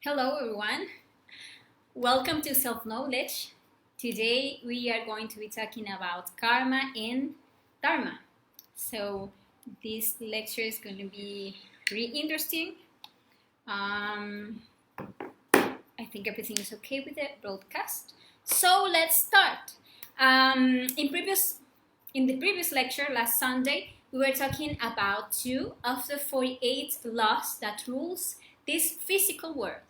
Hello everyone, welcome to Self-Knowledge. Today we are going to be talking about karma and dharma. So this lecture is going to be really interesting. I think everything is okay with the broadcast. So let's start. In the previous lecture last Sunday, we were talking about 2 of the 48 laws that rules this physical world,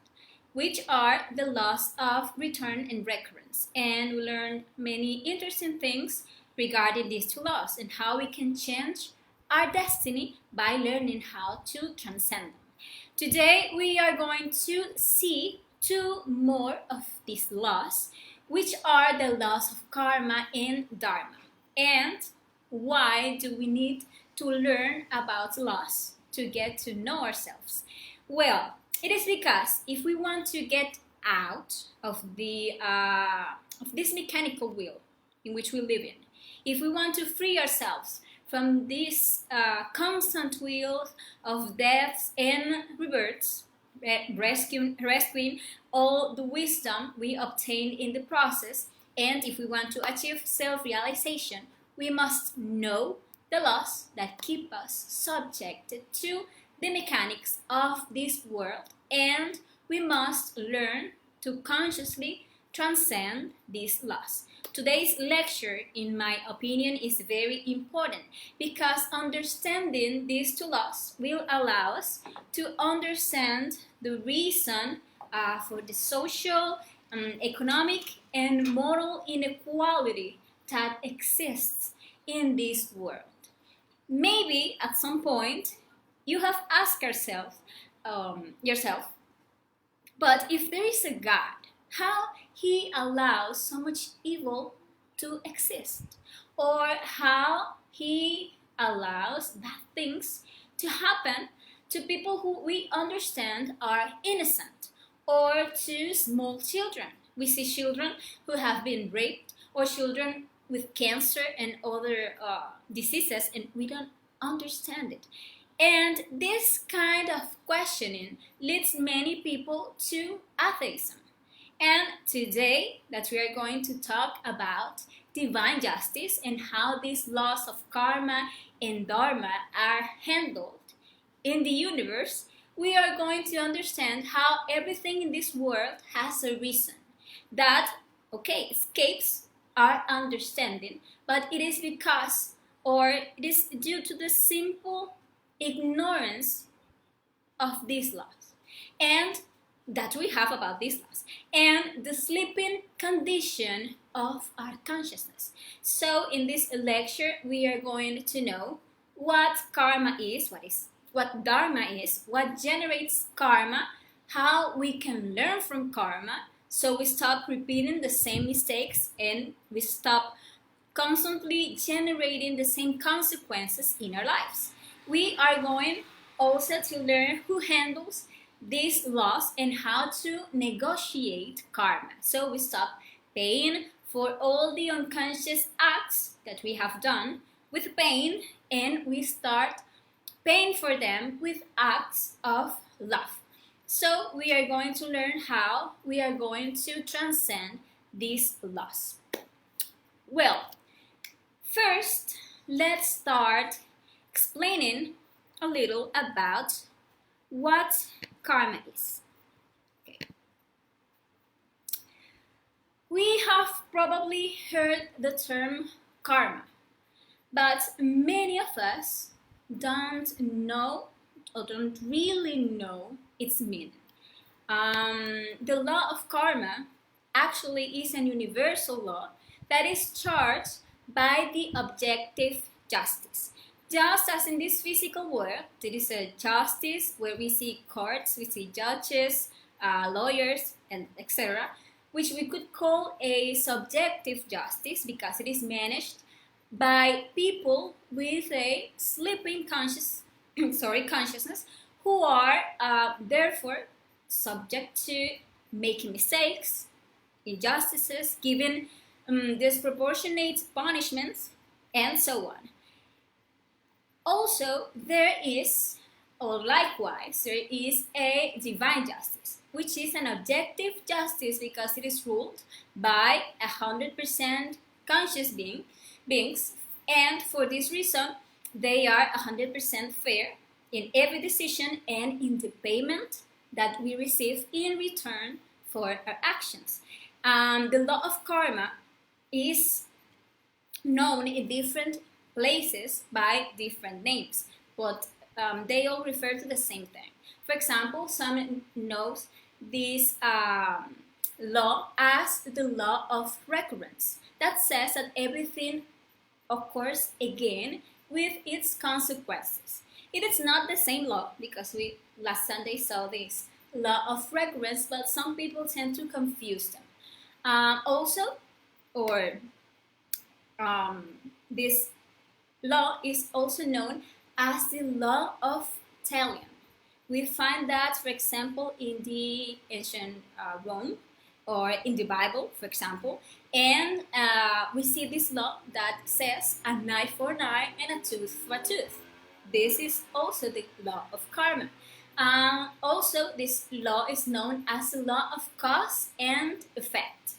which are the laws of return and recurrence. And we learned many interesting things regarding these 2 laws and how we can change our destiny by learning how to transcend them. Today we are going to see 2 more of these laws, which are the laws of karma and dharma. And why do we need to learn about laws to get to know ourselves? Well, it is because if we want to get out of this mechanical wheel in which we live in, if we want to free ourselves from this constant wheel of deaths and rebirths, rescuing all the wisdom we obtain in the process, and if we want to achieve self-realization, we must know the laws that keep us subjected to the mechanics of this world, and we must learn to consciously transcend these laws. Today's lecture, in my opinion, is very important because understanding these 2 laws will allow us to understand the reason for the social, economic, and moral inequality that exists in this world. Maybe at some point you have asked yourself, but if there is a God, how he allows so much evil to exist? Or how he allows bad things to happen to people who we understand are innocent, or to small children? We see children who have been raped, or children with cancer and other diseases, and we don't understand it. And this kind of questioning leads many people to atheism. And today that we are going to talk about divine justice and how these laws of karma and dharma are handled in the universe, we are going to understand how everything in this world has a reason that, escapes our understanding, but it is because, or it is due to the simple ignorance of these laws and that we have about these laws, and the sleeping condition of our consciousness. So in this lecture we are going to know what karma is, what dharma is, what generates karma, how we can learn from karma so we stop repeating the same mistakes and we stop constantly generating the same consequences in our lives. We are going also to learn who handles these laws and how to negotiate karma. So we stop paying for all the unconscious acts that we have done with pain, and we start paying for them with acts of love. So we are going to learn how we are going to transcend these laws. Well, first, let's start explaining a little about what karma is. Okay. We have probably heard the term karma, but many of us don't know or don't really know its meaning. The law of karma actually is an universal law that is charged by the objective justice. Just as in this physical world, there is a justice where we see courts, we see judges, lawyers, and etc., which we could call a subjective justice because it is managed by people with a sleeping consciousness who are therefore subject to making mistakes, injustices, giving disproportionate punishments, and so on. Also, there is or likewise, there is a divine justice, which is an objective justice because it is ruled by 100% conscious beings, and for this reason, they are 100% fair in every decision and in the payment that we receive in return for our actions. The law of karma is known in different places by different names, but they all refer to the same thing. For example, some knows this law as the law of recurrence. That says that everything occurs again with its consequences. It is not the same law because we last Sunday saw this law of recurrence, but some people tend to confuse them. This law is also known as the law of talion. We find that, for example, in the ancient Rome or in the Bible, for example, and we see this law that says an eye for an eye and a tooth for a tooth. This is also the law of karma. Also, this law is known as the law of cause and effect.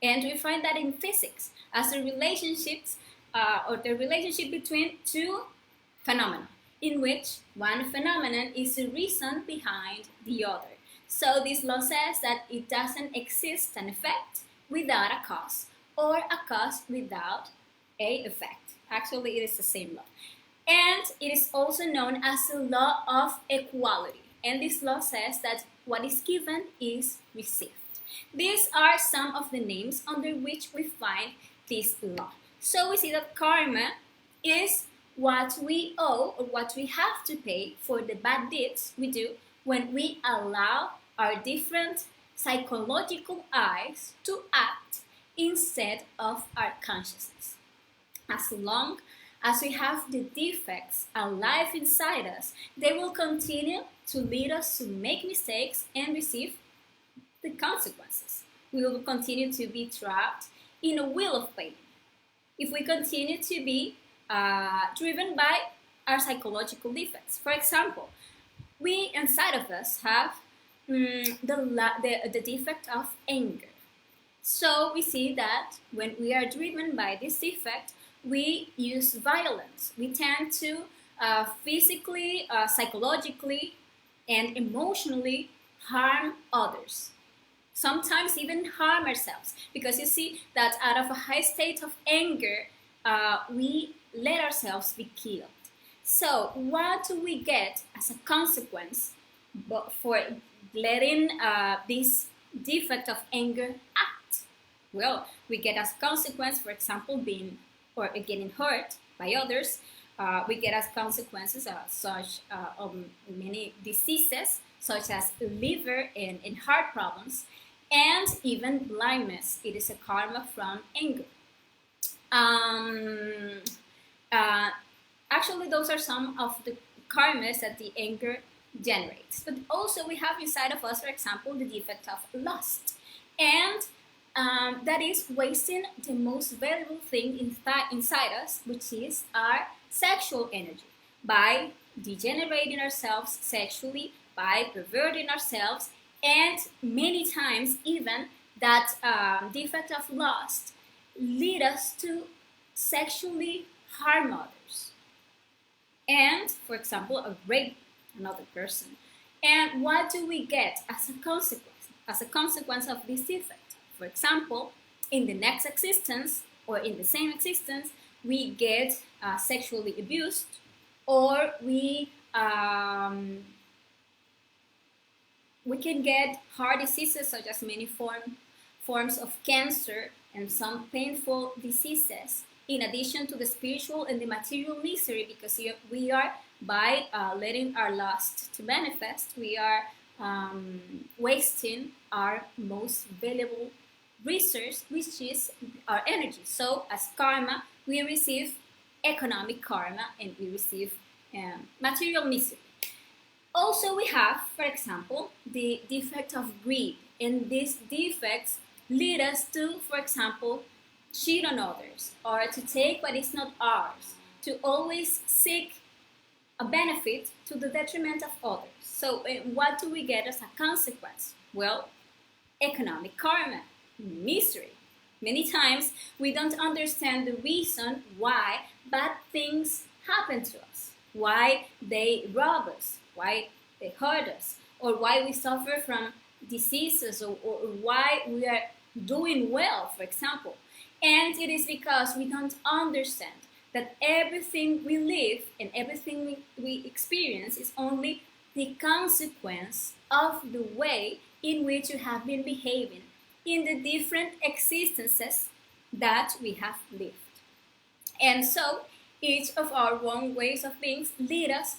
And we find that in physics as the relationships or the relationship between two phenomena, in which one phenomenon is the reason behind the other. So this law says that it doesn't exist an effect without a cause, or a cause without a effect. Actually, it is the same law. And it is also known as the law of equality. And this law says that what is given is received. These are some of the names under which we find this law. So we see that karma is what we owe or what we have to pay for the bad deeds we do when we allow our different psychological eyes to act instead of our consciousness. As long as we have the defects alive inside us, they will continue to lead us to make mistakes and receive the consequences. We will continue to be trapped in a wheel of pain if we continue to be driven by our psychological defects. For example, we inside of us have the defect of anger. So we see that when we are driven by this defect, we use violence. We tend to physically, psychologically, and emotionally harm others. Sometimes even harm ourselves, because you see that out of a high state of anger, we let ourselves be killed. So what do we get as a consequence for letting this defect of anger act? Well, we get as consequence, for example, being or getting hurt by others. We get as consequences such many diseases, such as liver and heart problems, and even blindness. It is a karma from anger. Actually, those are some of the karmas that the anger generates. But also we have inside of us, for example, the defect of lust. And that is wasting the most valuable thing inside us, which is our sexual energy, by degenerating ourselves sexually, by perverting ourselves, and many times even that defect of lust lead us to sexually harm others. And, for example, rape another person. And what do we get as a consequence? As a consequence of this defect? For example, in the next existence or in the same existence, we get sexually abused, or we can get heart diseases such as many forms of cancer and some painful diseases, in addition to the spiritual and the material misery, because we are, by letting our lust to manifest, we are wasting our most valuable resource, which is our energy. So as karma, we receive economic karma and we receive material misery. Also, we have, for example, the defect of greed, and these defects lead us to, for example, cheat on others, or to take what is not ours, to always seek a benefit to the detriment of others. So what do we get as a consequence? Well, economic karma, misery. Many times we don't understand the reason why bad things happen to us, why they rob us, why they hurt us, or why we suffer from diseases, or why we are doing well, for example. And it is because we don't understand that everything we live and everything we experience is only the consequence of the way in which you have been behaving in the different existences that we have lived. And so each of our wrong ways of being lead us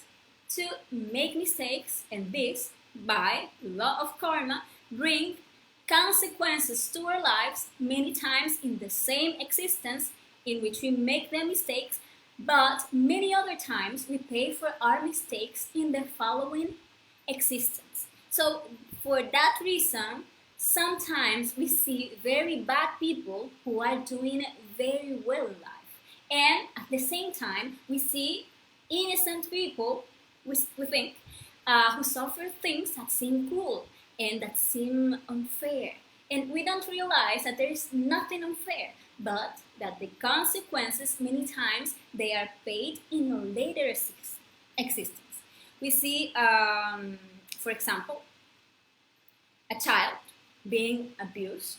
to make mistakes, and this, by law of karma, bring consequences to our lives many times in the same existence in which we make the mistakes, but many other times we pay for our mistakes in the following existence. So for that reason, sometimes we see very bad people who are doing very well in life, and at the same time we see innocent people, we think, who suffer things that seem cruel and that seem unfair. And we don't realize that there is nothing unfair, but that the consequences many times they are paid in a later existence. We see, for example, a child being abused,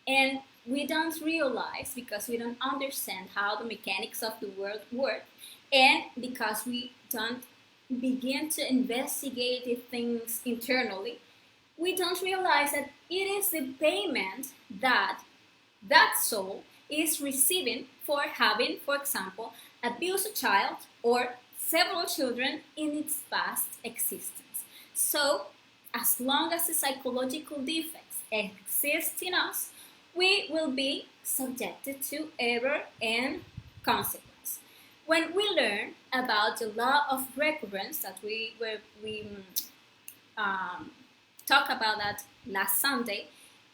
and we don't realize because we don't understand how the mechanics of the world work, and because we don't begin to investigate things internally, we don't realize that it is the payment that that soul is receiving for having, for example, abused a child or several children in its past existence. So, as long as the psychological defects exist in us, we will be subjected to error and consequence. When we learn about the law of recurrence that we talked about that last Sunday,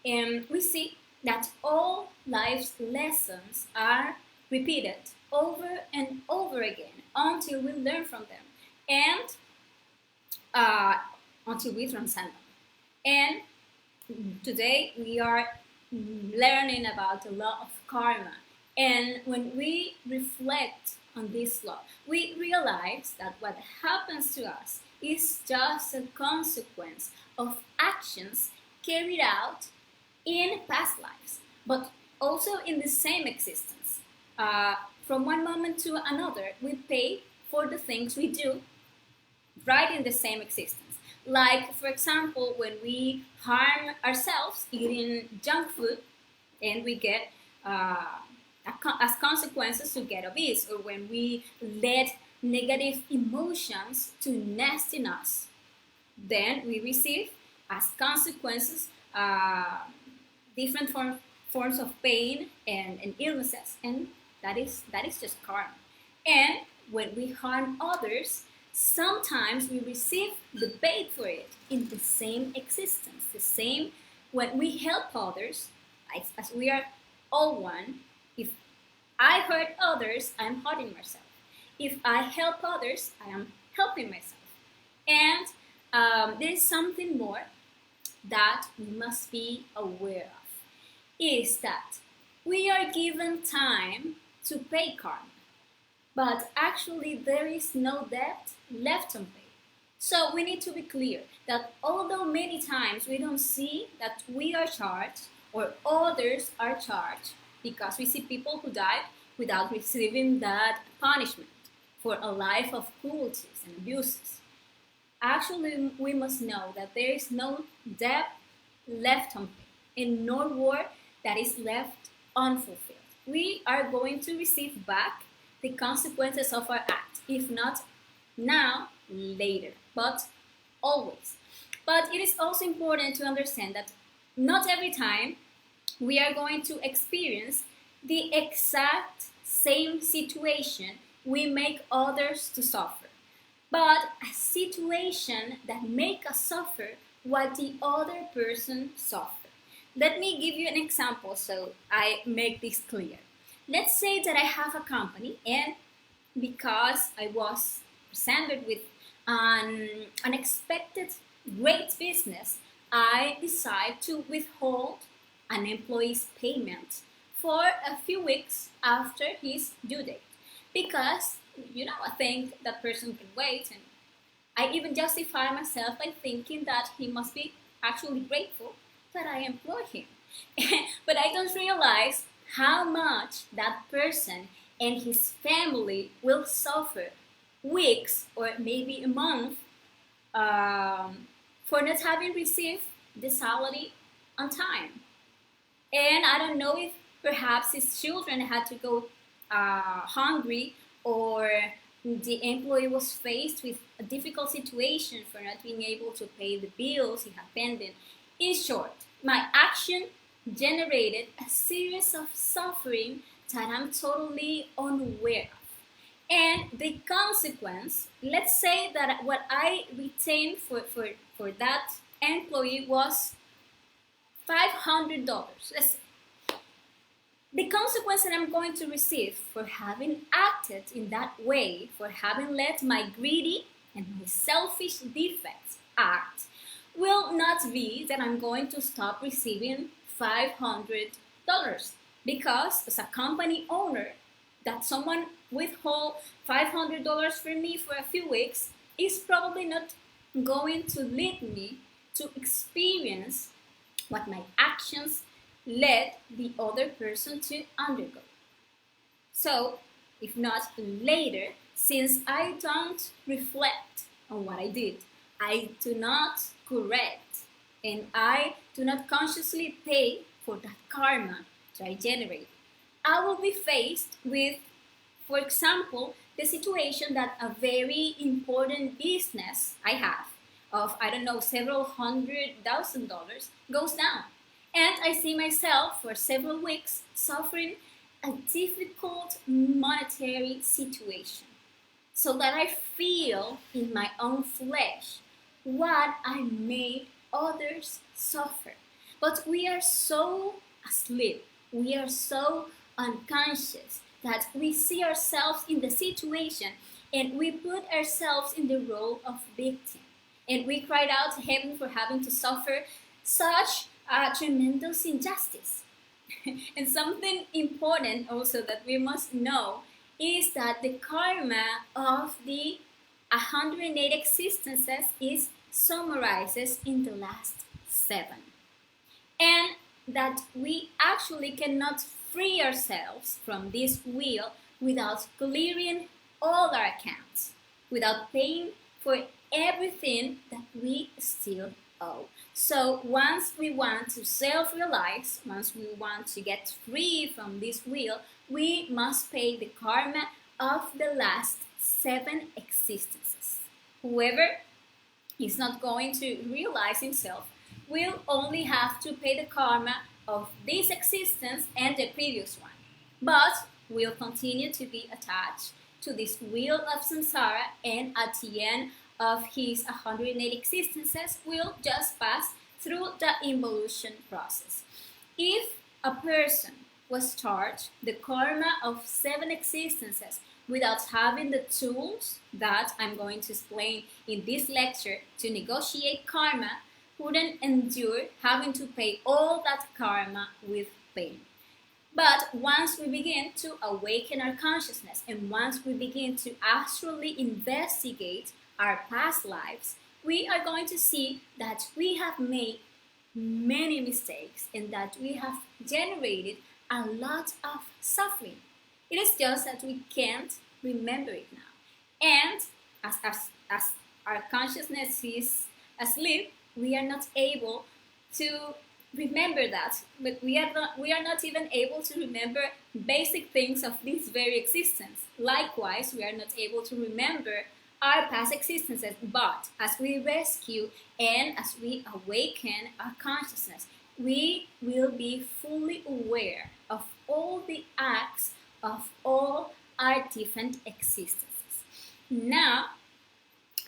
we see that all life's lessons are repeated over and over again until we learn from them, and until we transcend them. And today we are learning about the law of karma. And when we reflect on this law, we realize that what happens to us is just a consequence of actions carried out in past lives, but also in the same existence. From one moment to another, we pay for the things we do right in the same existence. Like, for example, when we harm ourselves eating junk food, and we get, as consequences, to get obese, or when we let negative emotions to nest in us, then we receive, as consequences, different forms of pain and illnesses, and that is just karma. And when we harm others, sometimes we receive the pay for it in the same existence. The same when we help others, as we are all one. If I hurt others, I'm hurting myself. If I help others, I am helping myself. And there is something more that we must be aware of, is that we are given time to pay karma, but actually there is no debt left unpaid. So we need to be clear that although many times we don't see that we are charged or others are charged, because we see people who died without receiving that punishment for a life of cruelties and abuses. Actually, we must know that there is no debt left unpaid and no war that is left unfulfilled. We are going to receive back the consequences of our act, if not now, later, but always. But it is also important to understand that not every time we are going to experience the exact same situation we make others to suffer, but a situation that make us suffer what the other person suffered. Let me give you an example so I make this clear. Let's say that I have a company, and because I was presented with an unexpected great business, I decide to withhold an employee's payment for a few weeks after his due date. Because, I think that person can wait, and I even justify myself by thinking that he must be actually grateful that I employed him. But I don't realize how much that person and his family will suffer weeks or maybe a month for not having received the salary on time. And I don't know if perhaps his children had to go hungry, or the employee was faced with a difficult situation for not being able to pay the bills he had pending. In short, my action generated a series of suffering that I'm totally unaware of. And the consequence, let's say that what I retained for that employee was $500. The consequence that I'm going to receive for having acted in that way, for having let my greedy and my selfish defects act, will not be that I'm going to stop receiving $500. Because as a company owner, that someone withhold $500 from me for a few weeks is probably not going to lead me to experience what my actions led the other person to undergo. So, if not later, since I don't reflect on what I did, I do not correct, and I do not consciously pay for that karma that I generate, I will be faced with, for example, the situation that a very important business I have of, I don't know, several $100,000 goes down. And I see myself for several weeks suffering a difficult monetary situation. So that I feel in my own flesh what I made others suffer. But we are so asleep, we are so unconscious that we see ourselves in the situation and we put ourselves in the role of victim. And we cried out to heaven for having to suffer such a tremendous injustice. And something important also that we must know is that the karma of the 108 existences is summarizes in the last 7. And that we actually cannot free ourselves from this wheel without clearing all our accounts, without paying for everything that we still owe. So once we want to self-realize, once we want to get free from this wheel, we must pay the karma of the last 7 existences. Whoever is not going to realize himself will only have to pay the karma of this existence and the previous one, but will continue to be attached to this wheel of samsara, and at the end of his 108 existences will just pass through the involution process. If a person was charged the karma of 7 existences without having the tools that I'm going to explain in this lecture to negotiate karma, wouldn't endure having to pay all that karma with pain. But once we begin to awaken our consciousness, and once we begin to actually investigate our past lives, we are going to see that we have made many mistakes and that we have generated a lot of suffering. It is just that we can't remember it now. And as our consciousness is asleep, we are not able to remember that, but we are not even able to remember basic things of this very existence. Likewise, we are not able to remember our past existences, but as we rescue and as we awaken our consciousness, we will be fully aware of all the acts of all our different existences. Now,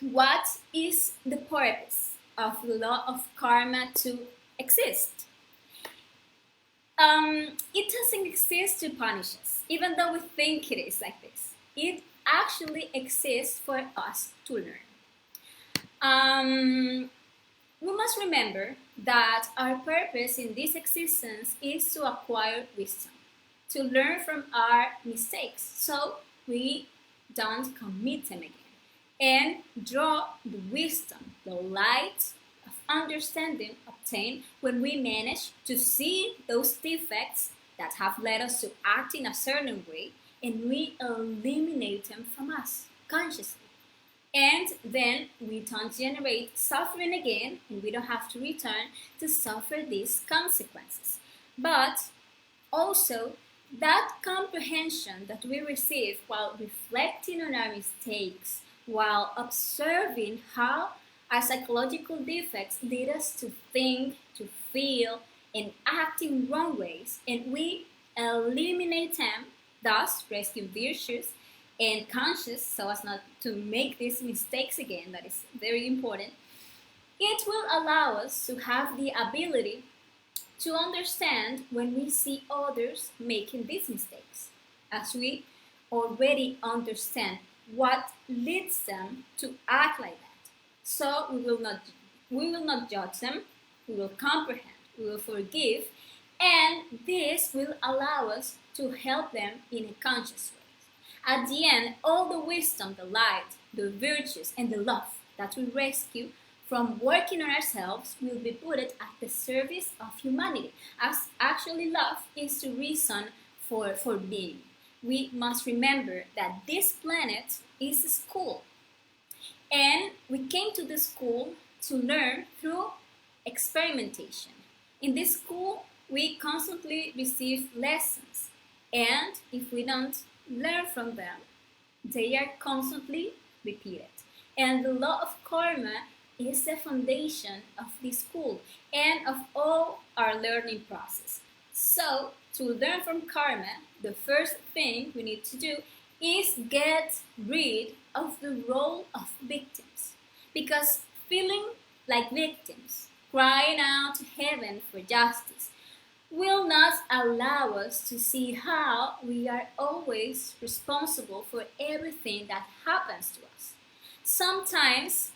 what is the purpose of the law of karma to exist? It doesn't exist to punish us, even though we think it is like this. It actually exists for us to learn. We must remember that our purpose in this existence is to acquire wisdom, to learn from our mistakes so we don't commit them again, and draw the wisdom, the light of understanding obtained when we manage to see those defects that have led us to act in a certain way, and we eliminate them from us consciously. And then we don't generate suffering again, and we don't have to return to suffer these consequences. But also, that comprehension that we receive while reflecting on our mistakes, while observing how our psychological defects lead us to think, to feel, and act in wrong ways, and we eliminate them, thus rescue virtues and conscious so as not to make these mistakes again. That is very important. It will allow us to have the ability to understand when we see others making these mistakes, as we already understand what leads them to act like that. So we will not judge them, we will comprehend, we will forgive, and this will allow us to help them in a conscious way. At the end, all the wisdom, the light, the virtues, and the love that we rescue from working on ourselves will be put at the service of humanity, as actually love is the reason for being. We must remember that this planet is a school, and we came to the school to learn through experimentation. In this school, we constantly receive lessons, and if we don't learn from them, they are constantly repeated. And the law of karma is the foundation of this school and of all our learning process. So, to learn from karma, the first thing we need to do is get rid of the role of victims. Because feeling like victims, crying out to heaven for justice, will not allow us to see how we are always responsible for everything that happens to us. Sometimes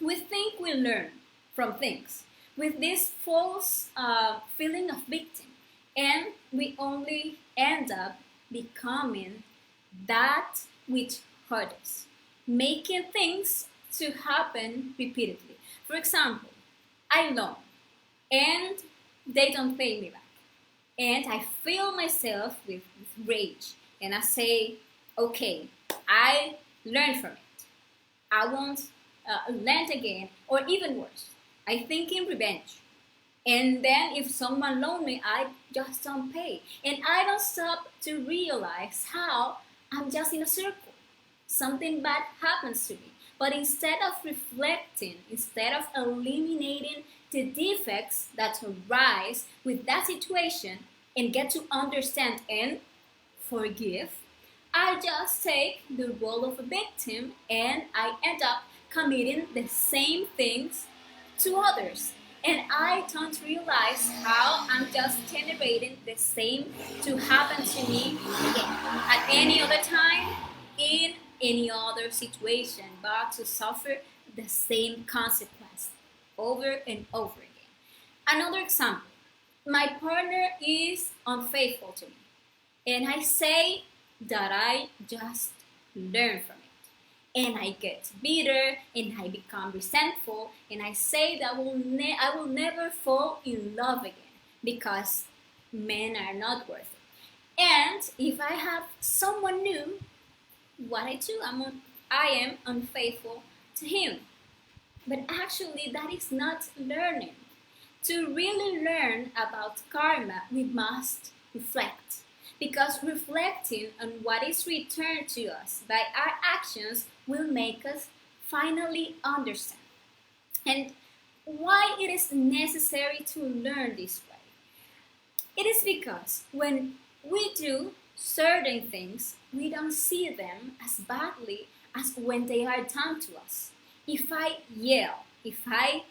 we think we learn from things with this false feeling of victim, and we only end up becoming that which hurt us, making things to happen repeatedly. For example, I loan and they don't pay me back, and I fill myself with rage, and I say, okay, I learned from it, I won't lend again, or even worse, I think in revenge. And then if someone loan me, I just don't pay, and I don't stop to realize how I'm just in a circle. Something bad happens to me, but instead of reflecting, instead of eliminating the defects that arise with that situation and get to understand and forgive, I just take the role of a victim, and I end up committing the same things to others. And I don't realize how I'm just generating the same to happen to me again at any other time, in any other situation, but to suffer the same consequence over and over again. Another example, my partner is unfaithful to me, and I say that I just learn from it, and I get bitter, and I become resentful, and I say that I will never fall in love again because men are not worth it. And if I have someone new, what I do, I am unfaithful to him. But actually, that is not learning. To really learn about karma, we must reflect. Because reflecting on what is returned to us by our actions will make us finally understand. And why it is necessary to learn this way? It is because when we do certain things, we don't see them as badly as when they are done to us. If I yell, if I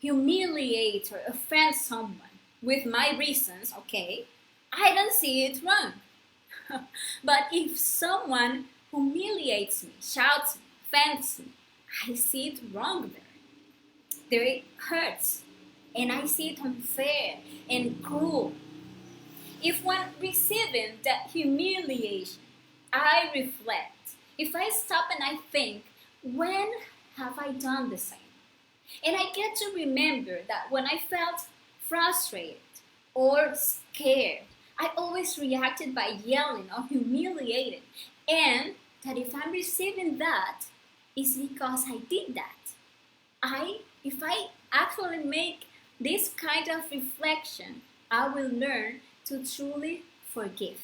humiliate or offend someone with my reasons, okay, I don't see it wrong. But if someone humiliates me, shouts, offends me, I see it wrong there. There it hurts, and I see it unfair and cruel. If when receiving that humiliation, I reflect, if I stop and I think, when have I done the same? And I get to remember that when I felt frustrated or scared, I always reacted by yelling or humiliating. And that if I'm receiving that, it's because I did that. If I actually make this kind of reflection, I will learn to truly forgive.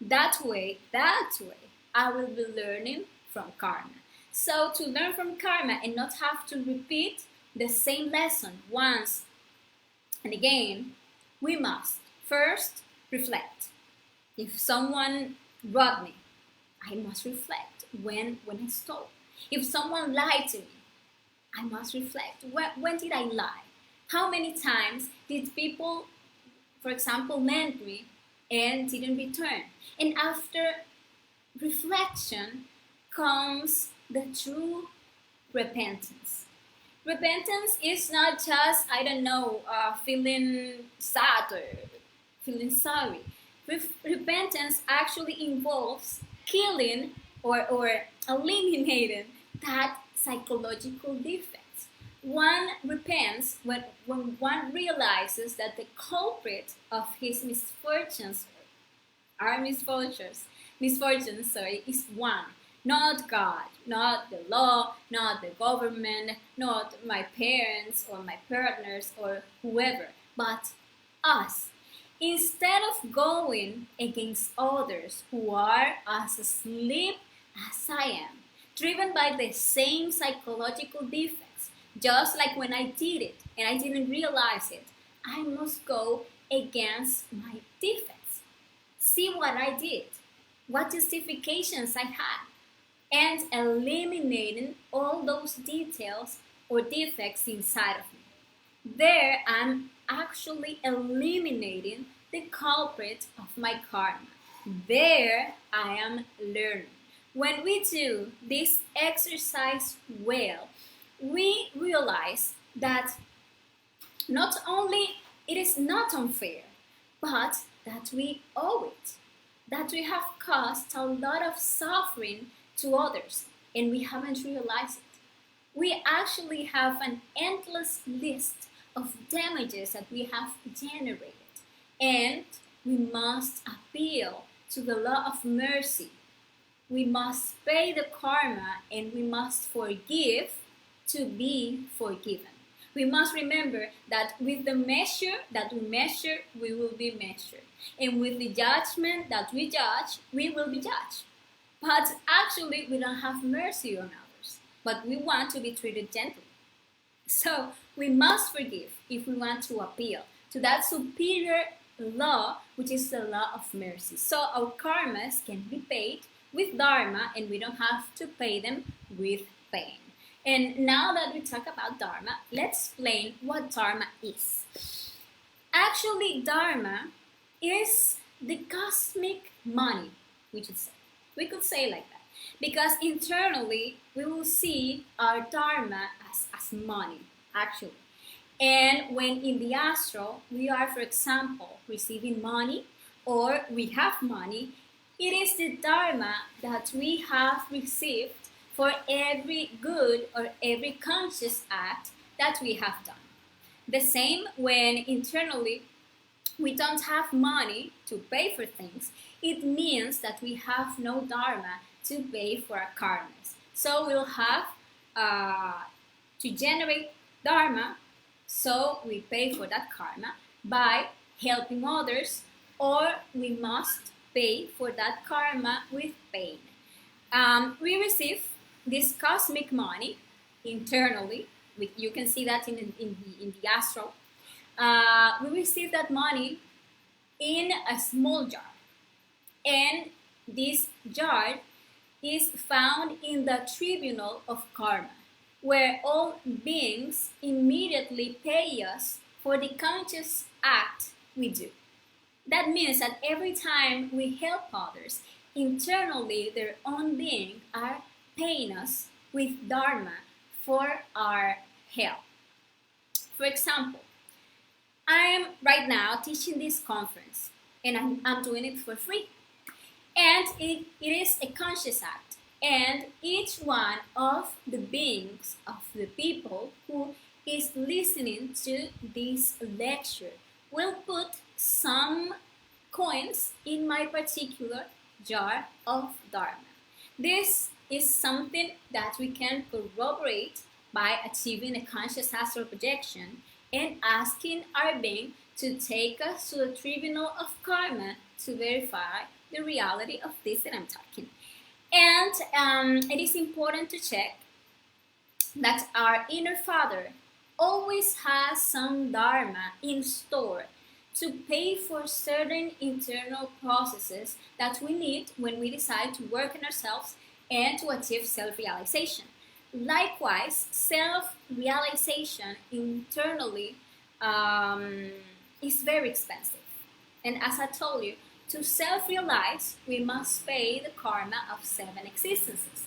That way, I will be learning from karma. So to learn from karma and not have to repeat the same lesson once and again, we must first reflect. If someone robbed me, I must reflect when I stole. If someone lied to me, I must reflect. When did I lie? How many times did people, for example, lend me and didn't return? And after reflection comes the true repentance. Repentance is not just, feeling sad or feeling sorry. Repentance actually involves killing or eliminating that psychological defects. One repents when one realizes that the culprit of his misfortunes, is one. Not God, not the law, not the government, not my parents or my partners or whoever, but us. Instead of going against others who are as asleep as I am, driven by the same psychological defects, just like when I did it and I didn't realize it, I must go against my defects. See what I did, what justifications I had, and eliminating all those details or defects inside of me. There, I'm actually eliminating the culprit of my karma. There, I am learning. When we do this exercise well, we realize that not only it is not unfair, but that we owe it, that we have caused a lot of suffering to others and we haven't realized it. We actually have an endless list of damages that we have generated, and we must appeal to the law of mercy. We must pay the karma and we must forgive to be forgiven. We must remember that with the measure that we measure, we will be measured. And with the judgment that we judge, we will be judged. But actually, we don't have mercy on others, but we want to be treated gently. So we must forgive if we want to appeal to that superior law, which is the law of mercy. So our karmas can be paid with dharma, and we don't have to pay them with pain. And now that we talk about dharma, let's explain what dharma is. Actually, dharma is the cosmic money, we should say. We could say like that. Because internally, we will see our dharma as money, actually. And when in the astral, we are, for example, receiving money or we have money, it is the dharma that we have received for every good or every conscious act that we have done. The same when internally we don't have money to pay for things, it means that we have no dharma to pay for our karmas. So we'll have to generate dharma, so we pay for that karma by helping others, or we must pay for that karma with pain. We receive this cosmic money internally. You can see that in the astral. We receive that money in a small jar. And this jar is found in the tribunal of karma, where all beings immediately pay us for the conscious act we do. That means that every time we help others, internally their own being are paying us with Dharma for our help. For example, I'm right now teaching this conference and I'm doing it for free. And it is a conscious act. And each one of the beings, of the people who is listening to this lecture will put some coins in my particular jar of Dharma. This is something that we can corroborate by achieving a conscious astral projection and asking our being to take us to the tribunal of karma to verify the reality of this that I'm talking. And it is important to check that our inner father always has some dharma in store to pay for certain internal processes that we need when we decide to work on ourselves and to achieve self-realization. Likewise, self-realization internally is very expensive. And as I told you, to self-realize, we must pay the karma of 7 existences.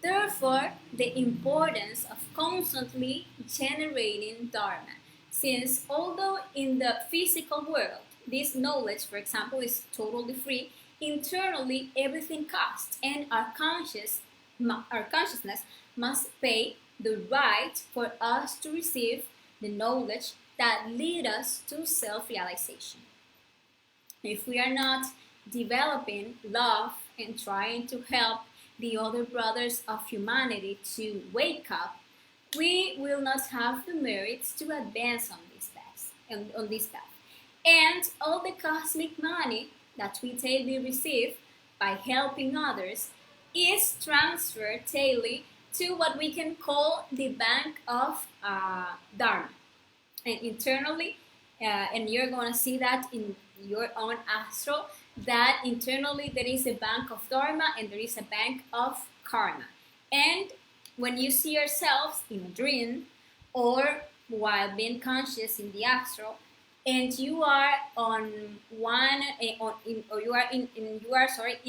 Therefore, the importance of constantly generating Dharma, since although in the physical world, this knowledge, for example, is totally free, internally everything costs, and our consciousness must pay the right for us to receive the knowledge that lead us to self-realization. If we are not developing love and trying to help the other brothers of humanity to wake up, we will not have the merits to advance on this path. And all the cosmic money that we daily receive by helping others is transferred daily to what we can call the bank of Dharma. And internally, and you're going to see that in your own astral, that internally there is a bank of Dharma and there is a bank of Karma. And when you see yourselves in a dream or while being conscious in the astral, and you are on one, or you are in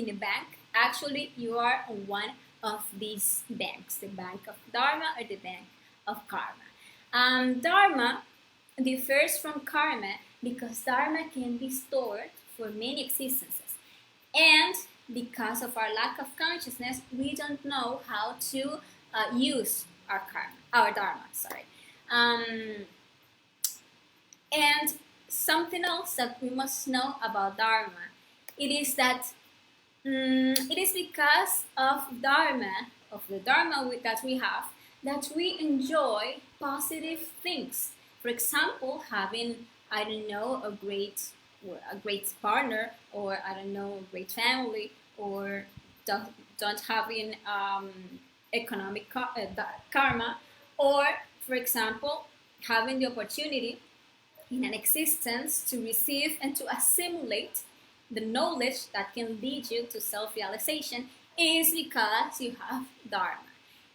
a bank. Actually, you are on one of these banks: the bank of Dharma or the bank of Karma. Dharma differs from Karma because Dharma can be stored for many existences, and because of our lack of consciousness, we don't know how to use our Dharma. And something else that we must know about Dharma, it is that it is because of the Dharma that we have, that we enjoy positive things. For example, having, I don't know, a great partner, or I don't know, a great family, or don't having economic karma, or for example, having the opportunity in an existence to receive and to assimilate the knowledge that can lead you to self-realization, is because you have Dharma.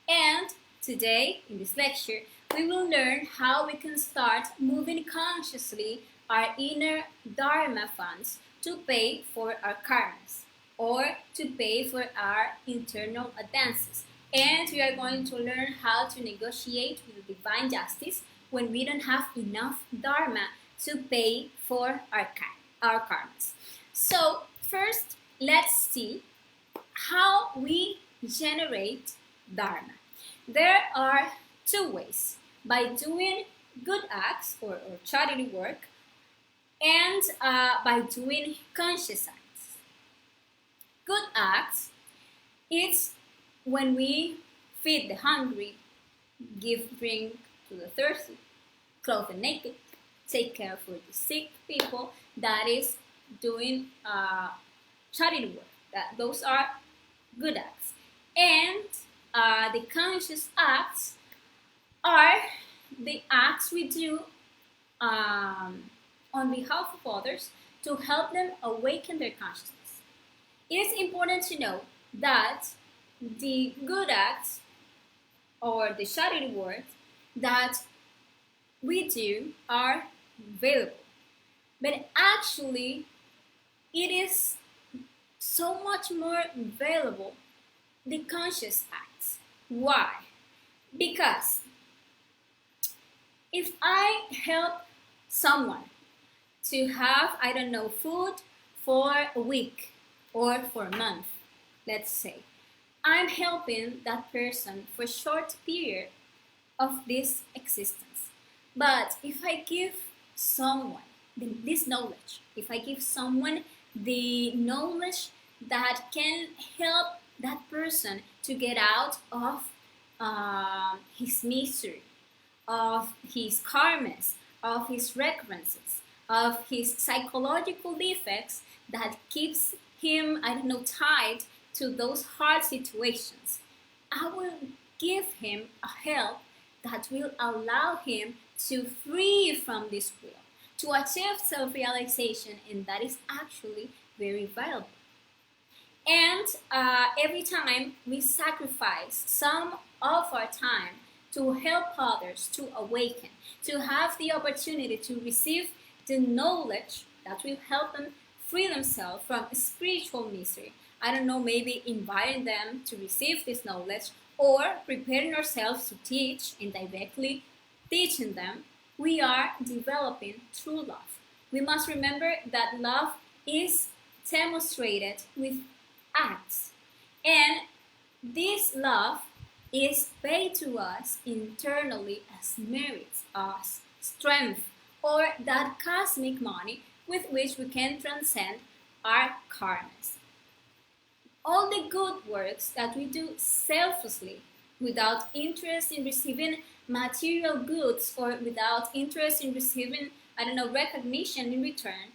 And today, in this lecture, we will learn how we can start moving consciously our inner Dharma funds to pay for our karmas, or to pay for our internal advances. And we are going to learn how to negotiate with divine justice when we don't have enough Dharma to pay for our karmas. So first, let's see how we generate Dharma. There are 2 ways: by doing good acts or charity work, and by doing conscious acts. Good acts is when we feed the hungry, give drink to the thirsty, clothe the naked, take care for the sick people. That is doing charity work. Those are good acts. And the conscious acts are the acts we do on behalf of others to help them awaken their consciousness. It is important to know that the good acts or the charity work that we do are valuable, but actually it is so much more valuable the conscious acts. Why? Because if I help someone to have, I don't know, food for a week or for a month, let's say, I'm helping that person for a short period of this existence. But if I give someone this knowledge, if I give someone the knowledge that can help that person to get out of his misery, of his karmas, of his recurrences, of his psychological defects that keeps him, I don't know, tied to those hard situations, I will give him a help that will allow him to free from this wheel, to achieve self-realization, and that is actually very valuable. And every time we sacrifice some of our time to help others to awaken, to have the opportunity to receive the knowledge that will help them free themselves from spiritual misery. I don't know, maybe inviting them to receive this knowledge or preparing ourselves to teach and directly teaching them, we are developing true love. We must remember that love is demonstrated with acts, and this love is paid to us internally as merits, as strength, or that cosmic money with which we can transcend our karmas. All the good works that we do selflessly, without interest in receiving material goods or without interest in receiving, I don't know, recognition in return,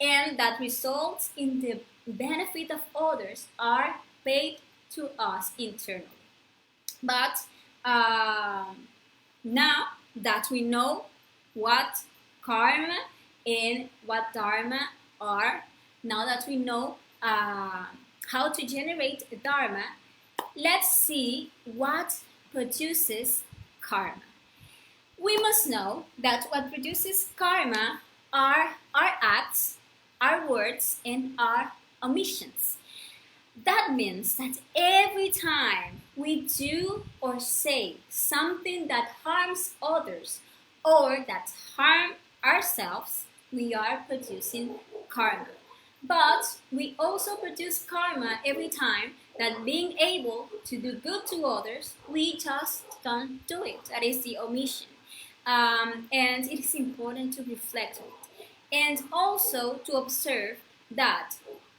and that results in the benefit of others, are paid to us internally. But now that we know what karma and what dharma are, now that we know how to generate dharma, let's see what produces karma. We must know that what produces karma are our acts, our words, and our omissions. That means that every time we do or say something that harms others or that harm ourselves, we are producing karma. But we also produce karma every time that being able to do good to others, we just don't do it. That is the omission. And it is important to reflect on it. And also to observe that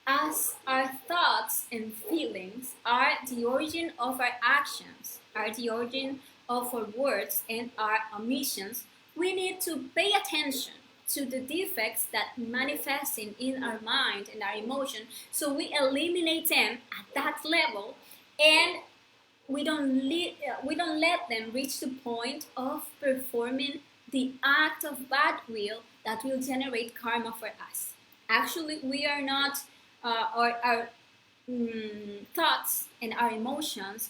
as our thoughts and feelings are the origin of our actions, are the origin of our words and our omissions, we need to pay attention to the defects that manifesting in our mind and our emotion, so we eliminate them at that level, and we don't let them reach the point of performing the act of bad will that will generate karma for us. Actually, we are not, our thoughts and our emotions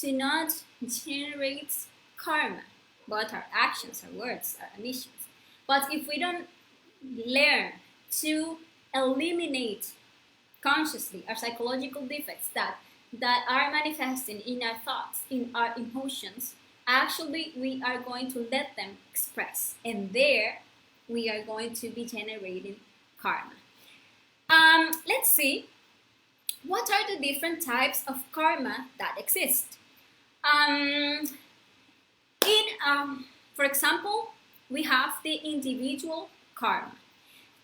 do not generate karma, but our actions, our words, our omissions. But if we don't learn to eliminate consciously our psychological defects that are manifesting in our thoughts, in our emotions, actually we are going to let them express. And there we are going to be generating karma. Let's see, what are the different types of karma that exist? For example, we have the individual karma.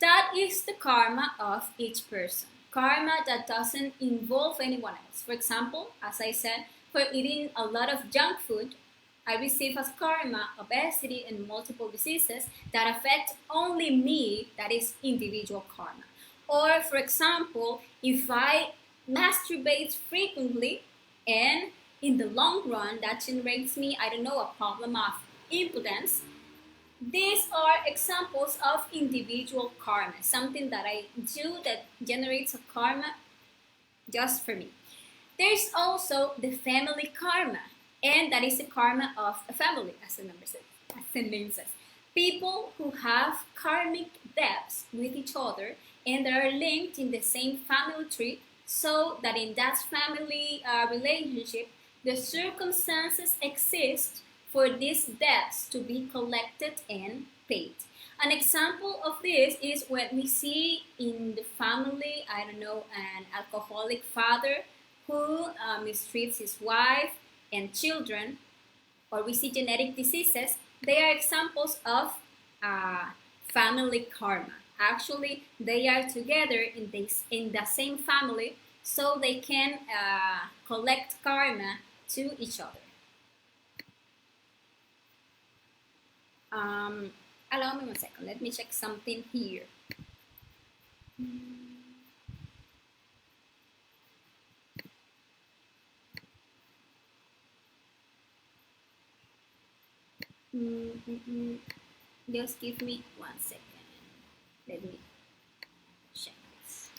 That is the karma of each person. Karma that doesn't involve anyone else. For example, as I said, for eating a lot of junk food, I receive as karma obesity and multiple diseases that affect only me. That is individual karma. Or, for example, if I masturbate frequently and in the long run that generates me, I don't know, a problem of impotence, these are examples of individual karma, something that I do that generates a karma just for me. There's also the family karma, and that is the karma of a family, as the name says. People who have karmic debts with each other and are linked in the same family tree, so that in that family relationship, the circumstances exist for these debts to be collected and paid. An example of this is when we see in the family, I don't know, an alcoholic father who mistreats his wife and children, or we see genetic diseases. They are examples of family karma. Actually, they are together in the same family, so they can collect karma to each other. Allow me 1 second. Let me check something here. Just give me 1 second. Let me check this.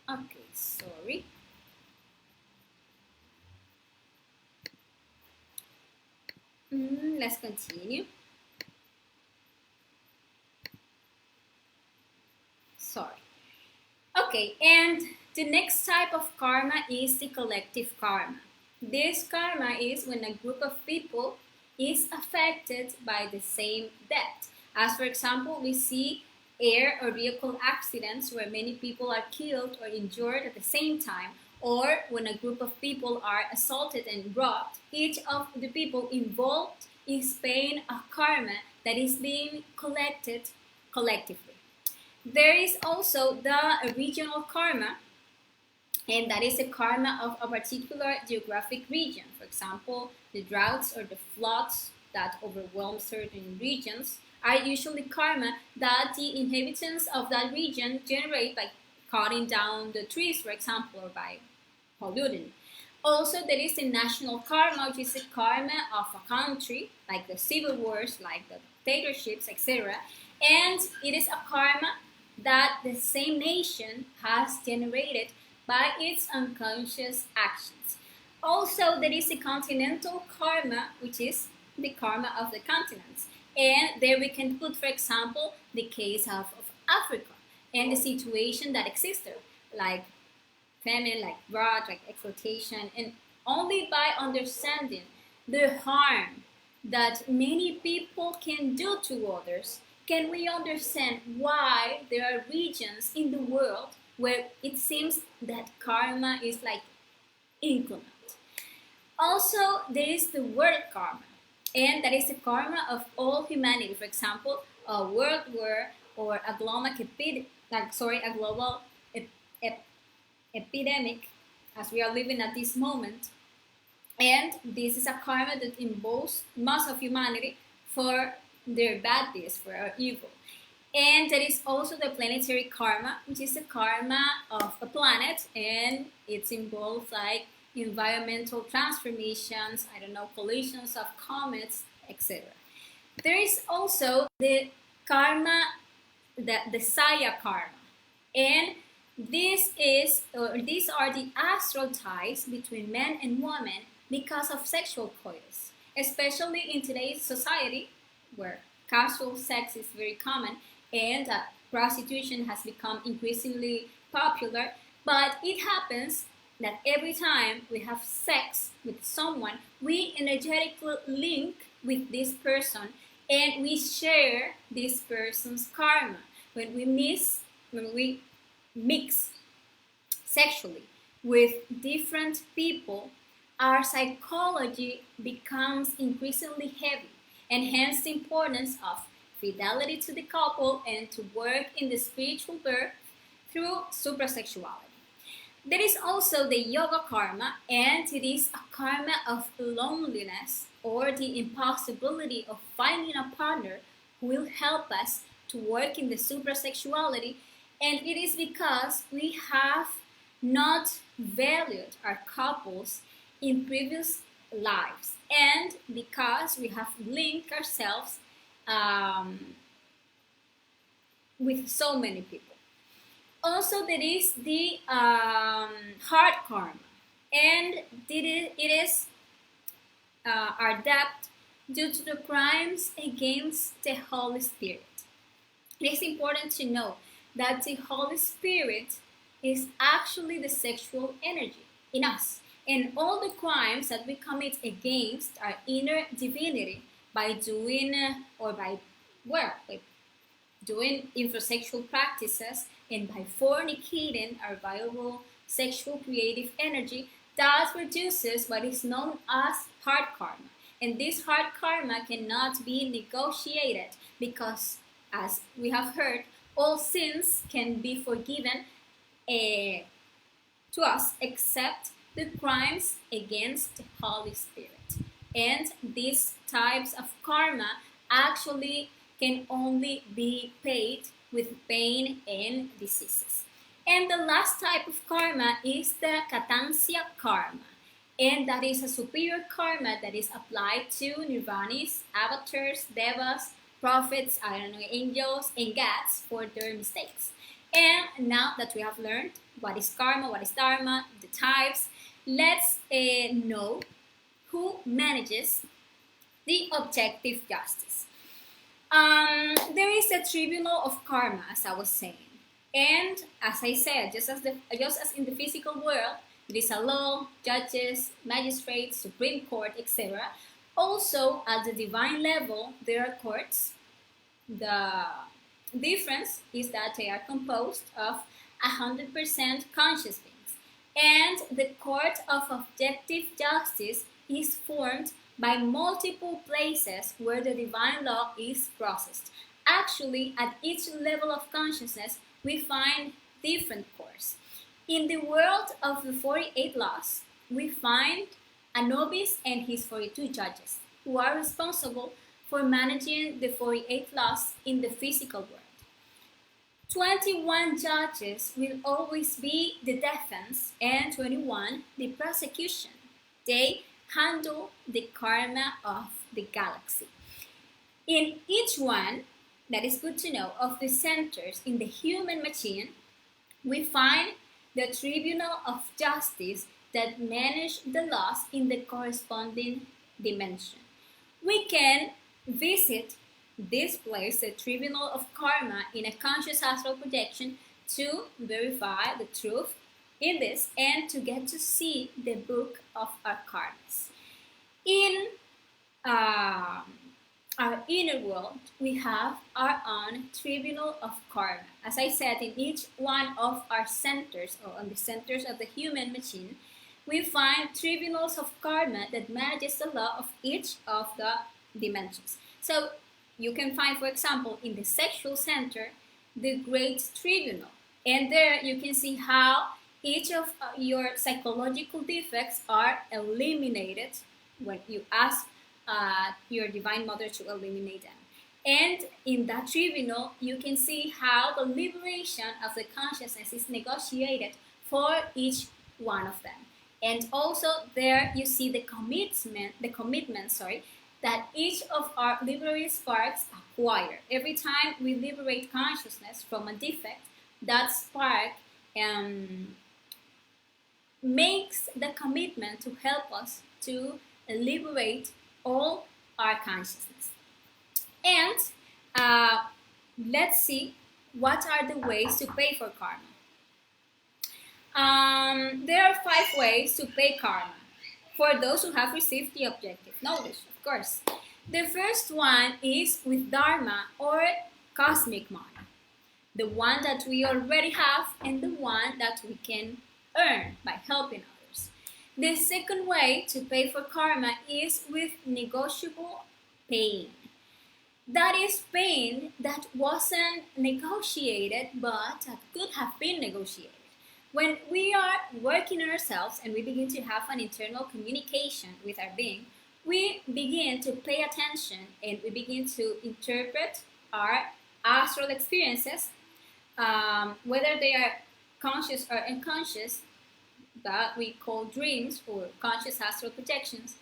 Okay, sorry. Let's continue. Sorry. Okay, and the next type of karma is the collective karma. This karma is when a group of people is affected by the same debt. As for example, we see air or vehicle accidents where many people are killed or injured at the same time, or when a group of people are assaulted and robbed. Each of the people involved is paying a karma that is being collected collectively. There is also the regional karma, and that is the karma of a particular geographic region. For example, the droughts or the floods that overwhelm certain regions are usually karma that the inhabitants of that region generate by cutting down the trees, for example, or by polluting. Also, there is the national karma, which is the karma of a country, like the civil wars, like the dictatorships, etc. And it is a karma that the same nation has generated by its unconscious actions. Also, there is a continental karma, which is the karma of the continents. And there we can put, for example, the case of Africa and the situation that exists there, like famine, like drought, like exploitation. And only by understanding the harm that many people can do to others can we understand why there are regions in the world where it seems that karma is like inclement. Also, there is the world karma, and that is the karma of all humanity. For example, a world war or a global epidemic, as we are living at this moment. And this is a karma that involves most of humanity for their bad deeds, for our evil. And there is also the planetary karma, which is the karma of a planet, and it's involved like environmental transformations, I don't know, collisions of comets, etc. There is also the karma, the Saya karma, and these are the astral ties between men and women because of sexual coitus, especially in today's society where casual sex is very common and prostitution has become increasingly popular. But it happens that every time we have sex with someone, we energetically link with this person and we share this person's karma. When we mix sexually with different people, our psychology becomes increasingly heavy, and hence the importance of fidelity to the couple and to work in the spiritual birth through suprasexuality. There is also the yoga karma, and it is a karma of loneliness or the impossibility of finding a partner who will help us to work in the suprasexuality. And it is because we have not valued our couples in previous lives, and because we have linked ourselves with so many people. Also, there is the heart karma, and it is our debt due to the crimes against the Holy Spirit. It is important to know that the Holy Spirit is actually the sexual energy in us. And all the crimes that we commit against our inner divinity by doing by doing infrasexual practices and by fornicating our valuable sexual creative energy, that produces what is known as hard karma. And this hard karma cannot be negotiated because, as we have heard, all sins can be forgiven to us except the crimes against the Holy Spirit. And these types of karma actually can only be paid with pain and diseases. And the last type of karma is the katansya karma. And that is a superior karma that is applied to nirvanis, avatars, devas, prophets, angels, and gods for their mistakes. And now that we have learned what is karma, what is dharma, the types, let's know who manages the objective justice. There is a tribunal of karma, as I was saying. And as I said, just as in the physical world, there is a law, judges, magistrates, Supreme Court, etc. Also, at the divine level, there are courts. The difference is that they are composed of 100% conscious beings. And the court of objective justice is formed by multiple places where the divine law is processed. Actually, at each level of consciousness, we find different courts. In the world of the 48 laws, we find Anubis and his 42 judges, who are responsible for managing the 48 laws in the physical world. 21 judges will always be the defense and 21 the prosecution. They handle the karma of the galaxy. In each one, that is good to know, of the centers in the human machine, we find the tribunal of justice that manage the laws in the corresponding dimension. We can visit this place, the tribunal of karma, in a conscious astral projection to verify the truth in this and to get to see the book of our karmas. In our inner world, we have our own tribunal of karma. As I said, in each one of our centers, or on the centers of the human machine, we find tribunals of karma that manages the law of each of the dimensions. So you can find, for example, in the sexual center, the great tribunal. And there you can see how each of your psychological defects are eliminated when you ask your Divine Mother to eliminate them. And in that tribunal, you can see how the liberation of the consciousness is negotiated for each one of them. And also there you see the commitment, that each of our liberated sparks acquire. Every time we liberate consciousness from a defect, that spark makes the commitment to help us to liberate all our consciousness. And let's see what are the ways to pay for karma. There are 5 ways to pay karma for those who have received the objective knowledge, of course. The first one is with Dharma or cosmic money, the one that we already have and the one that we can earn by helping others. The second way to pay for karma is with negotiable pain. That is pain that wasn't negotiated but that could have been negotiated. When we are working on ourselves and we begin to have an internal communication with our being, we begin to pay attention and we begin to interpret our astral experiences, whether they are conscious or unconscious, that we call dreams or conscious astral projections.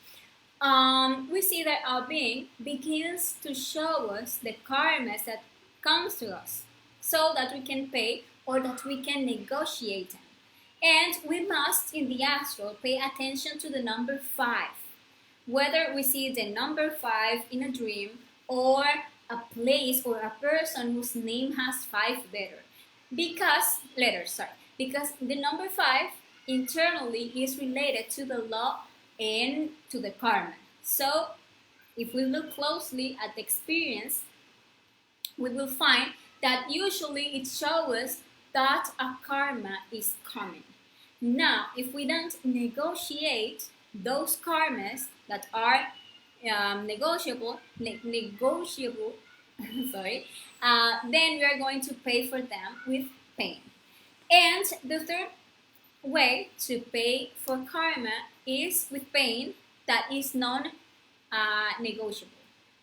We see that our being begins to show us the karmas that comes to us so that we can pay or that we can negotiate them. And we must, in the astral, pay attention to the number 5. whether we see the number 5 in a dream or a place or a person whose name has 5 letters. Because the number 5 internally is related to the law and to the karma. So if we look closely at the experience, we will find that usually it shows us that a karma is coming. Now, if we don't negotiate those karmas that are negotiable, sorry, then we are going to pay for them with pain. And the third way to pay for karma is with pain that is non-negotiable.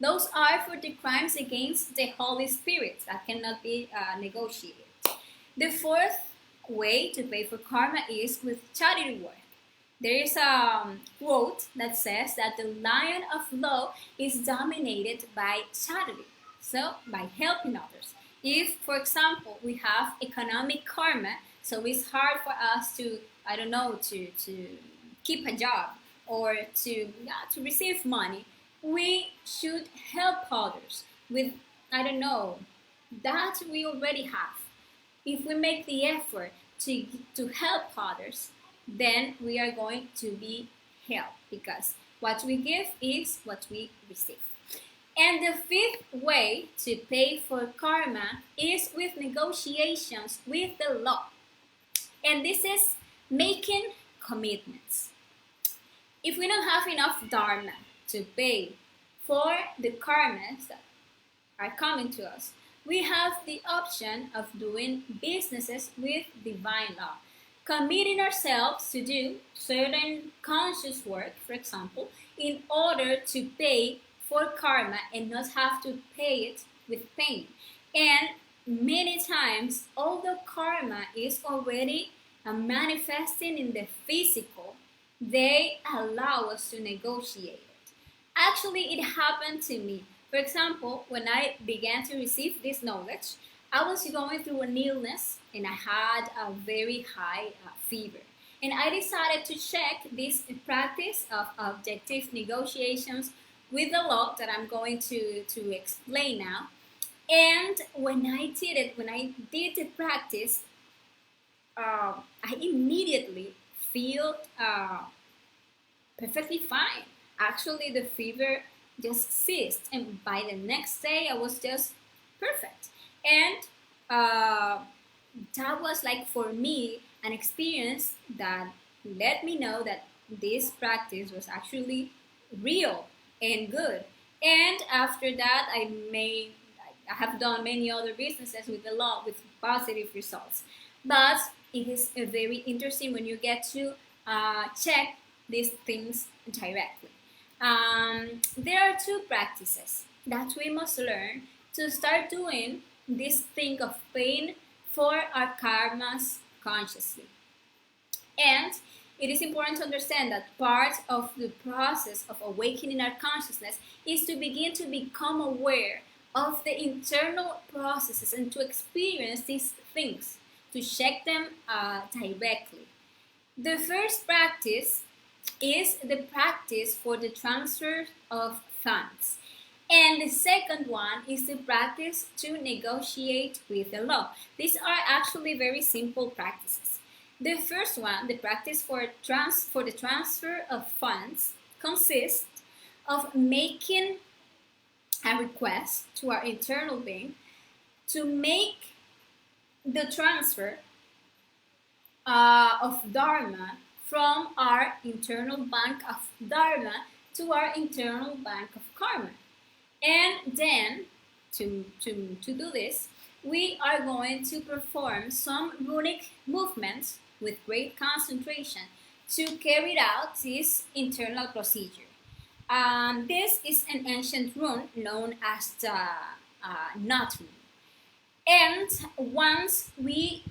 Those are for the crimes against the Holy Spirit that cannot be negotiated. The fourth way to pay for karma is with charity work. There is a quote that says that the lion of law is dominated by charity, so by helping others. If, for example, we have economic karma, so it's hard for us to, I don't know, to keep a job or to receive money, we should help others with, I don't know, that we already have. If we make the effort to help others, then we are going to be helped, because what we give is what we receive. And the fifth way to pay for karma is with negotiations with the law. And this is making commitments. If we don't have enough dharma to pay for the karmas that are coming to us, we have the option of doing businesses with divine law, committing ourselves to do certain conscious work, for example, in order to pay for karma and not have to pay it with pain. And many times, although karma is already manifesting in the physical, they allow us to negotiate it. Actually, it happened to me. For example, when I began to receive this knowledge, I was going through an illness and I had a very high fever. And I decided to check this practice of objective negotiations with the law that I'm going to explain now. And when I did the practice, I immediately feel perfectly fine. Actually, the fever just ceased, and by the next day, I was just perfect. And that was like, for me, an experience that let me know that this practice was actually real and good. And after that, I have done many other businesses with the law with positive results. But it is very interesting when you get to check these things directly. There are two practices that we must learn to start doing this thing of pain for our karmas consciously. And it is important to understand that part of the process of awakening our consciousness is to begin to become aware of the internal processes and to experience these things, to check them directly. The first practice is the practice for the transfer of funds. And the second one is the practice to negotiate with the law. These are actually very simple practices. The first one, the practice for the transfer of funds, consists of making a request to our internal being to make the transfer of Dharma from our internal bank of Dharma to our internal bank of Karma. And then, to do this, we are going to perform some runic movements with great concentration to carry out this internal procedure. This is an ancient rune known as the Knot rune. And once we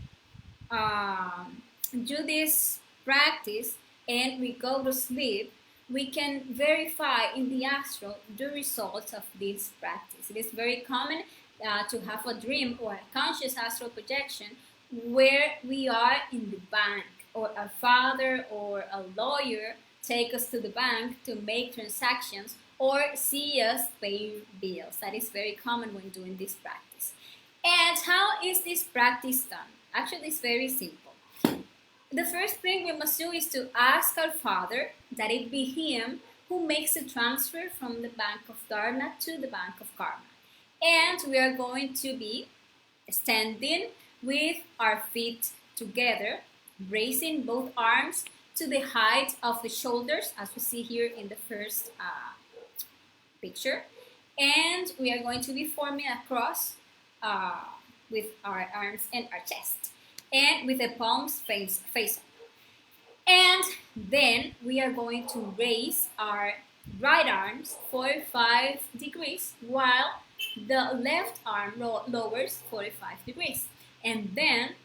do this practice and we go to sleep, we can verify in the astral the results of this practice. It is very common to have a dream or a conscious astral projection where we are in the bank, or a father or a lawyer take us to the bank to make transactions, or see us pay bills. That is very common when doing this practice. And how is this practice done? Actually, it's very simple. The first thing we must do is to ask our Father that it be Him who makes the transfer from the Bank of Dharma to the Bank of Karma. And we are going to be standing with our feet together, raising both arms to the height of the shoulders, as we see here in the first picture. And we are going to be forming a cross with our arms and our chest, and with the palms face up. And then we are going to raise our right arms 45 degrees, while the left arm lowers 45 degrees. And then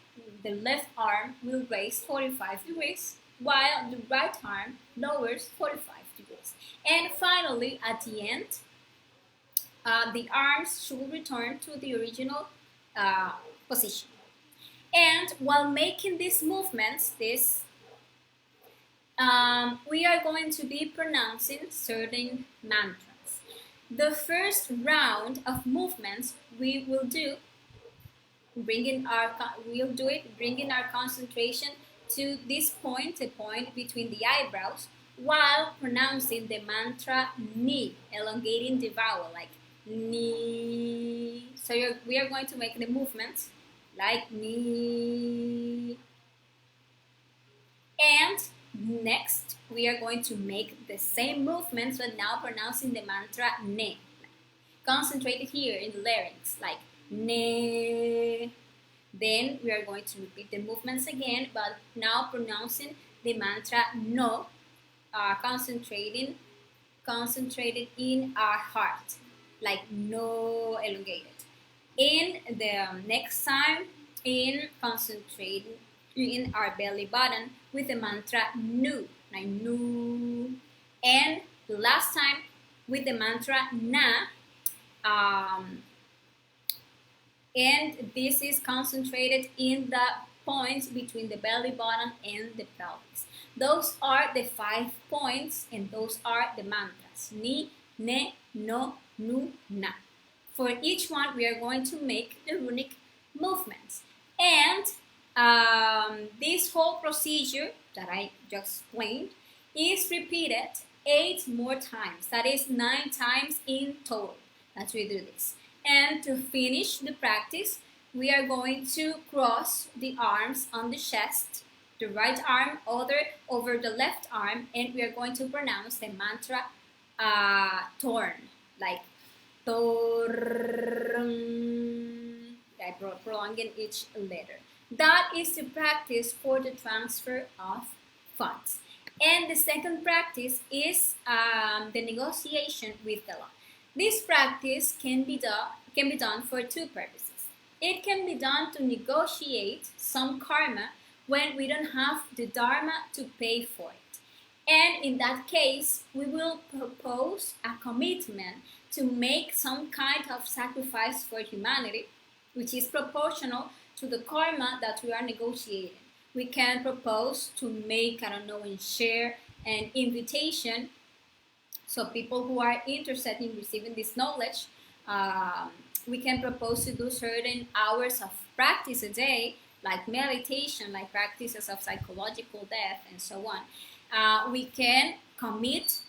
the left arm will raise 45 degrees, while the right arm lowers 45 degrees. And finally, at the end, the arms should return to the original position. And while making these movements, we are going to be pronouncing certain mantras. The first round of movements we will do, bringing our concentration to this point, the point between the eyebrows, while pronouncing the mantra ni, elongating the vowel like ni. So we are going to make the movements like ni. And next, we are going to make the same movements, but now pronouncing the mantra ne. Concentrated here in the larynx, like ne. Then we are going to repeat the movements again, but now pronouncing the mantra no, concentrated in our heart, like no, elongated. In the next time, concentrating in our belly button with the mantra nu, like nu. And the last time with the mantra na, and this is concentrated in the points between the belly button and the pelvis. Those are the 5 points, and those are the mantras: ni, ne, no, nu, na. For each one, we are going to make the runic movements. And this whole procedure that I just explained is repeated 8 more times. That is 9 times in total that we do this. And to finish the practice, we are going to cross the arms on the chest, the right arm over the left arm, and we are going to pronounce the mantra torn, like torn, like prolonging each letter. That is the practice for the transfer of funds. And the second practice is the negotiation with the law. This practice can be done for 2 purposes. It can be done to negotiate some karma when we don't have the dharma to pay for it. And in that case, we will propose a commitment to make some kind of sacrifice for humanity, which is proportional to the karma that we are negotiating. We can propose to make, and share an invitation. So people who are interested in receiving this knowledge, we can propose to do certain hours of practice a day, like meditation, like practices of psychological death, and so on. We can commit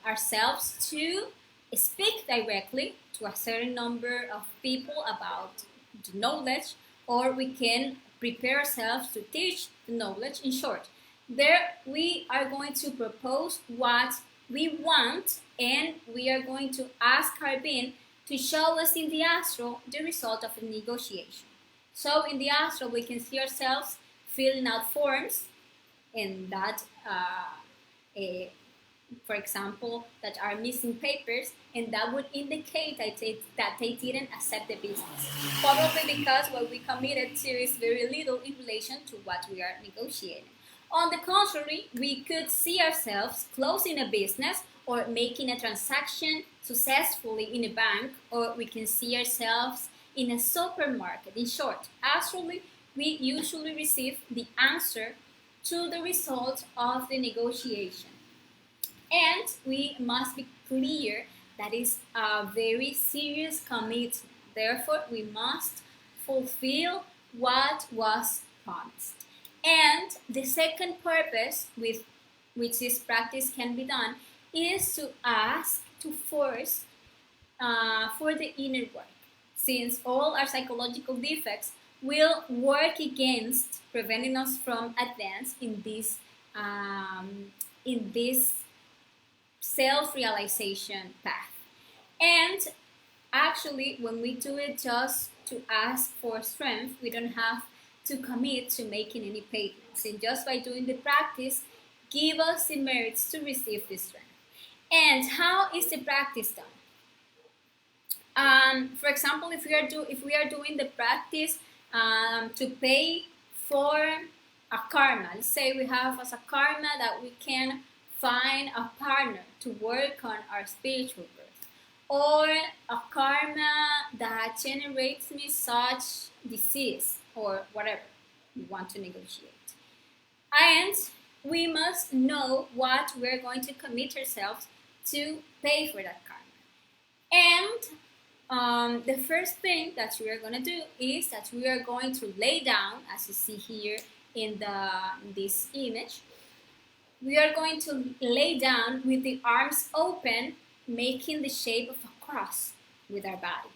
ourselves to speak directly to a certain number of people about the knowledge, or we can prepare ourselves to teach the knowledge. In short, there we are going to propose what we want, and we are going to ask our being to show us in the astral the result of a negotiation. So in the astral, we can see ourselves filling out forms, and that, for example, that are missing papers, and that would indicate that they didn't accept the business. Probably because what we committed to is very little in relation to what we are negotiating. On the contrary, we could see ourselves closing a business or making a transaction successfully in a bank, or we can see ourselves in a supermarket. In short, astrally, we usually receive the answer to the result of the negotiation. And we must be clear that is a very serious commitment. Therefore, we must fulfill what was promised. And the second purpose with which this practice can be done is to ask to force for the inner work, since all our psychological defects will work against preventing us from advance in this self-realization path. And actually, when we do it just to ask for strength, we don't have to commit to making any payments. And just by doing the practice, give us the merits to receive this strength. And how is the practice done? For example, if we are doing the practice to pay for a karma, let's say we have as a karma that we can find a partner to work on our spiritual growth, or a karma that generates me such disease or whatever we want to negotiate. And we must know what we're going to commit ourselves to pay for that karma. And the first thing that we are going to do is that we are going to lay down, as you see here in this image, we are going to lay down with the arms open, making the shape of a cross with our body.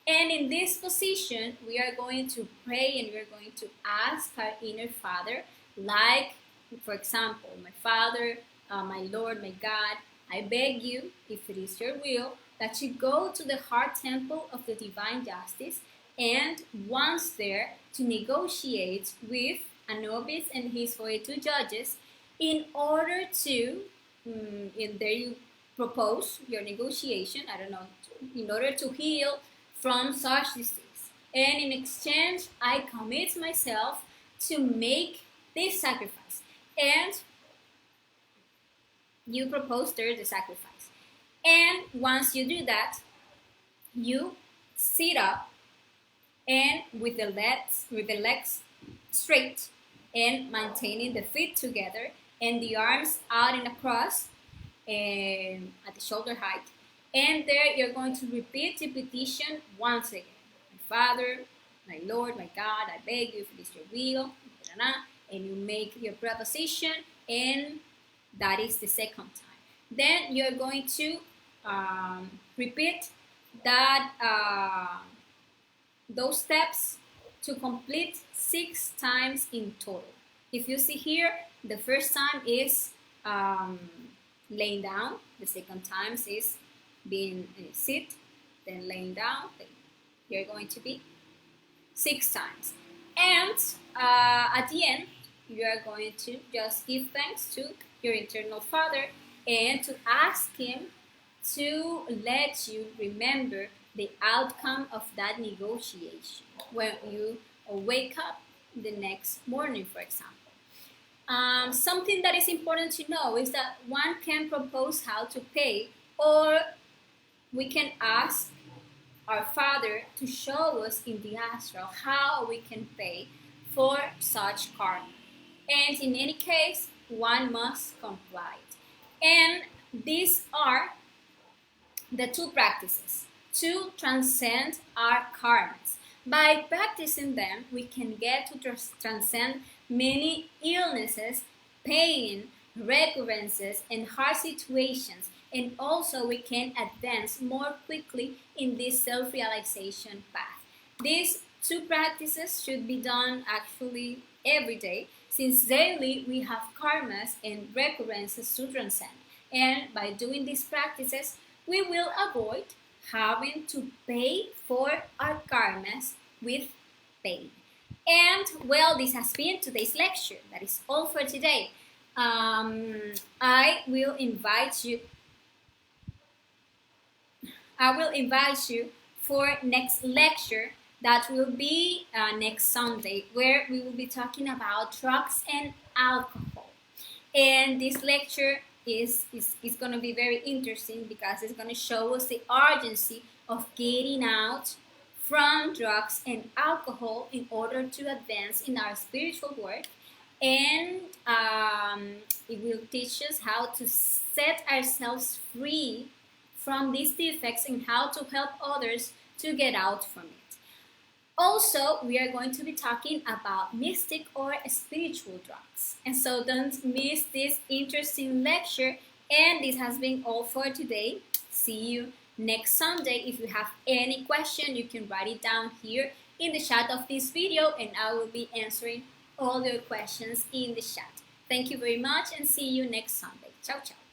And in this position, we are going to pray and we are going to ask our inner Father, like, for example, my Father, my Lord, my God, I beg you, if it is your will, that you go to the heart temple of the divine justice, and once there, to negotiate with Anubis and his 42 judges in order to, in there you propose your negotiation, I don't know, in order to heal from such disease. And in exchange, I commit myself to make this sacrifice. And you propose there the sacrifice. And once you do that, you sit up and with the legs straight and maintaining the feet together and the arms out in a cross and at the shoulder height. And there you're going to repeat the petition once again. My Father, my Lord, my God, I beg you, if it is your will, and you make your proposition, and that is the second time. Then you're going to repeat that those steps to complete 6 times in total. If you see here, the first time is laying down, the second time is being sit, then laying down. You're going to be 6 times. And at the end, you are going to just give thanks to your eternal Father and to ask him to let you remember the outcome of that negotiation when you wake up the next morning, for example. Something that is important to know is that one can propose how to pay, or we can ask our Father to show us in the astral how we can pay for such karma. And in any case, one must comply. And these are the 2 practices to transcend our karmas. By practicing them, we can get to transcend many illnesses, pain, recurrences, and hard situations, and also we can advance more quickly in this self-realization path. These 2 practices should be done actually every day, since daily we have karmas and recurrences to transcend. And by doing these practices, we will avoid having to pay for our karmas with pain. And well, this has been today's lecture. That is all for today. I will invite you for next lecture that will be next Sunday, where we will be talking about drugs and alcohol. And this lecture is going to be very interesting because it's going to show us the urgency of getting out from drugs and alcohol in order to advance in our spiritual work and it will teach us how to set ourselves free from these defects and how to help others to get out from it. Also, we are going to be talking about mystic or spiritual drugs. And so don't miss this interesting lecture. And this has been all for today. See you next Sunday. If you have any question, you can write it down here in the chat of this video, and I will be answering all your questions in the chat. Thank you very much, and see you next Sunday. Ciao, ciao.